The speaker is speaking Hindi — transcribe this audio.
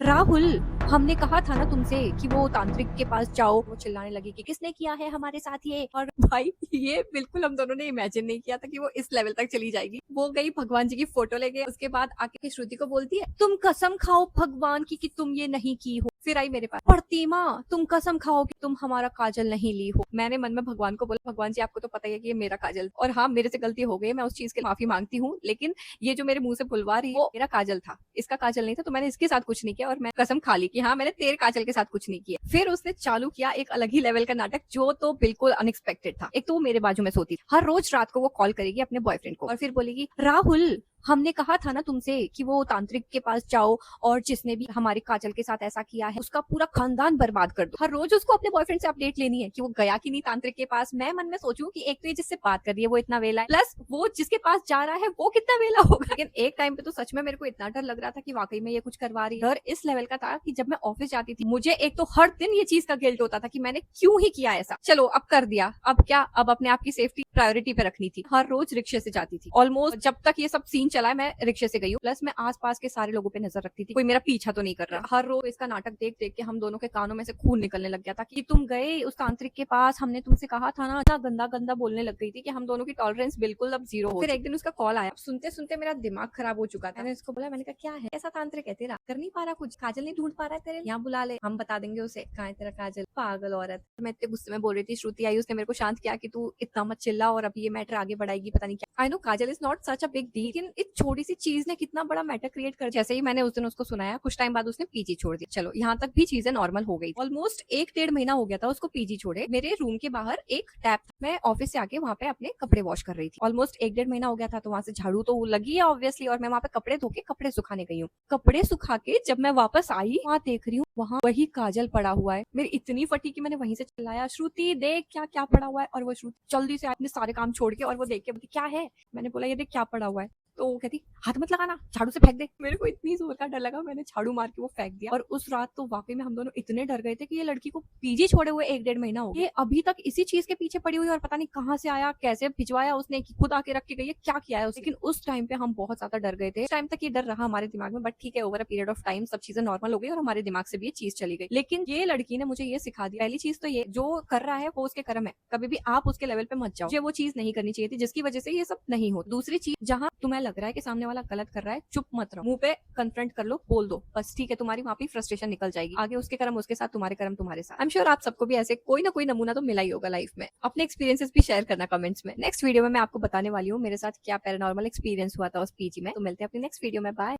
राहुल, हमने कहा था ना तुमसे कि वो तांत्रिक के पास जाओ। वो चिल्लाने लगी कि किसने किया है हमारे साथ ये। और भाई ये बिल्कुल हम दोनों ने इमेजिन नहीं किया था कि वो इस लेवल तक चली जाएगी। वो गई भगवान जी की फोटो लेके, उसके बाद आके के श्रुति को बोलती है तुम कसम खाओ भगवान की कि तुम ये नहीं की हो। फिर आई मेरे पास, प्रतिमा तुम कसम खाओ कि तुम हमारा काजल नहीं ली हो। मैंने मन में भगवान को बोला, भगवान जी आपको तो पता ही है कि ये मेरा काजल, और हाँ मेरे से गलती हो गई, मैं उस चीज के माफी मांगती हूँ, लेकिन ये जो मेरे मुंह से बुलवा रही है वो मेरा काजल था, इसका काजल नहीं था। तो मैंने इसके साथ कुछ नहीं किया और मैं कसम खा ली कि हाँ मैंने तेरे काजल के साथ कुछ नहीं किया। फिर उसने चालू किया एक अलग ही लेवल का नाटक, जो तो बिल्कुल अनएक्सपेक्टेड था। एक तो वो मेरे बाजू में सोती थी, हर रोज रात को वो कॉल करेगी अपने बॉयफ्रेंड को और फिर बोलेगी राहुल, हमने कहा था ना तुमसे कि वो तांत्रिक के पास जाओ और जिसने भी हमारे काजल के साथ ऐसा किया है उसका पूरा खानदान बर्बाद कर दो। हर रोज उसको अपने बॉयफ्रेंड से अपडेट लेनी है कि वो गया कि नहीं तांत्रिक के पास। मैं मन में सोचूं कि एक तो ये जिससे बात कर रही है वो इतना वेला है, प्लस वो जिसके पास जा रहा है वो कितना वेला होगा। लेकिन एक टाइम पे तो सच में मेरे को इतना डर लग रहा था कि वाकई में ये कुछ करवा रही है। डर इस लेवल का था कि जब मैं ऑफिस जाती थी मुझे एक तो हर दिन ये चीज का गिल्ट होता था कि मैंने क्यों ही किया ऐसा। चलो अब कर दिया, अब क्या, अब अपने आप की सेफ्टी प्रायोरिटी पे रखनी थी। हर रोज रिक्शे से जाती थी, ऑलमोस्ट जब तक ये सब सीन चला है मैं रिक्शे से गई हूँ। प्लस मैं आसपास के सारे लोगों पे नजर रखती थी कोई मेरा पीछा तो नहीं कर रहा। हर रोज इसका नाटक देख देख के हम दोनों के कानों में से खून निकलने लग गया था कि तुम गए उस तांत्रिक के पास, हमने तुमसे कहा था ना। इतना गंदा गंदा बोलने लग गई थी कि हम दोनों की टॉलरेंस बिल्कुल अब जीरो हो। फिर एक दिन उसका कॉल आया, सुनते सुनते मेरा दिमाग खराब हो चुका था। मैंने उसको बोला, मैंने कहा क्या है, ऐसा तांत्रिक है तेरा, कर नहीं पा रहा कुछ, काजल नहीं ढूंढ पा रहा है तेरे, यहाँ बुला ले हम बता देंगे उसे कहाँ है तेरा काजल। पागल औरत। मैं इतने गुस्से में बोल रही थी, श्रुति आई, उसने मेरे को शांत किया कि तू इतना मत चिल्ला और अभी ये मैटर आगे बढ़ाएगी पता नहीं क्या। I know Kajal is not such a big deal, लेकिन एक छोटी सी चीज ने कितना बड़ा मैटर क्रिएट कर। जैसे ही मैंने उस दिन उसको सुनाया, कुछ टाइम बाद उसने पीजी छोड़ दिया। चलो यहाँ तक भी चीजें नॉर्मल हो गई। ऑलमोस्ट 1-1.5 महीना हो गया था उसको पीजी छोड़े। मेरे रूम के बाहर एक टैप था, मैं ऑफिस से आके वहाँ पे अपने कपड़े वॉश कर रही थी। ऑलमोस्ट 1-1.5 महीना हो गया था, तो वहां से झाड़ू तो लगी है ऑब्वियसली, और मैं वहाँ पे कपड़े धो के कपड़े सुखाने गई हूँ। कपड़े सुखा के जब मैं वापस आई, वहाँ देख रही हूँ वहाँ वही काजल पड़ा हुआ है। मेरी इतनी फटी कि मैंने वहीं से चिल्लाया, श्रुति देख क्या क्या पड़ा हुआ है। और वो श्रुति जल्दी से अपने सारे काम छोड़ के और वो देख के बोलती क्या है। मैंने बोला ये देख क्या पड़ा हुआ है। तो वो कहती हाथ मत लगाना, झाड़ू से फेंक दे। मेरे को इतनी जोर का डर लगा, मैंने झाड़ू मार के वो फेंक दिया। और उस रात तो वाकई में हम दोनों इतने डर गए थे कि ये लड़की को पीजी छोड़े हुए 1-1.5 महीना हो गया, ये अभी तक इसी चीज के पीछे पड़ी हुई और पता नहीं कहाँ से आया, कैसे भिजवाया उसने, कि खुद आके रख के गई है, क्या किया है उसने। लेकिन उस टाइम पे हम बहुत ज्यादा डर गए थे। उस टाइम तक ये डर रहा हमारे दिमाग में, बट ठीक है over a period of time सब चीजें नॉर्मल हो गई और हमारे दिमाग से भी ये चीज चली गई। लेकिन ये लड़की ने मुझे ये सिखा दिया, पहली चीज तो ये, जो कर रहा है वो उसके कर्म है, कभी भी आप उसके लेवल पे मत जाओ। मुझे वो चीज नहीं करनी चाहिए थी जिसकी वजह से ये सब नहीं हो। दूसरी चीज, जहां तुम्हें लग रहा है कि सामने वाला गलत कर रहा है, चुप मत रहो, मुंह पे कन्फ्रंट कर लो, बोल दो बस, ठीक है, तुम्हारी वहां पे फ्रस्ट्रेशन निकल जाएगी। आगे उसके कर्म उसके साथ, तुम्हारे कर्म तुम्हारे साथ। आई एम श्योर आप सबको भी ऐसे कोई ना कोई नमूना तो मिला ही होगा लाइफ में। अपने एक्सपीरियंसेस भी शेयर करना कमेंट्स में। नेक्स्ट वीडियो में मैं आपको बताने वाली हूँ मेरे साथ क्या पैरानॉर्मल एक्सपीरियंस हुआ था उस पीजी में। तो मिलते हैं अपनी नेक्स्ट वीडियो में, बाय।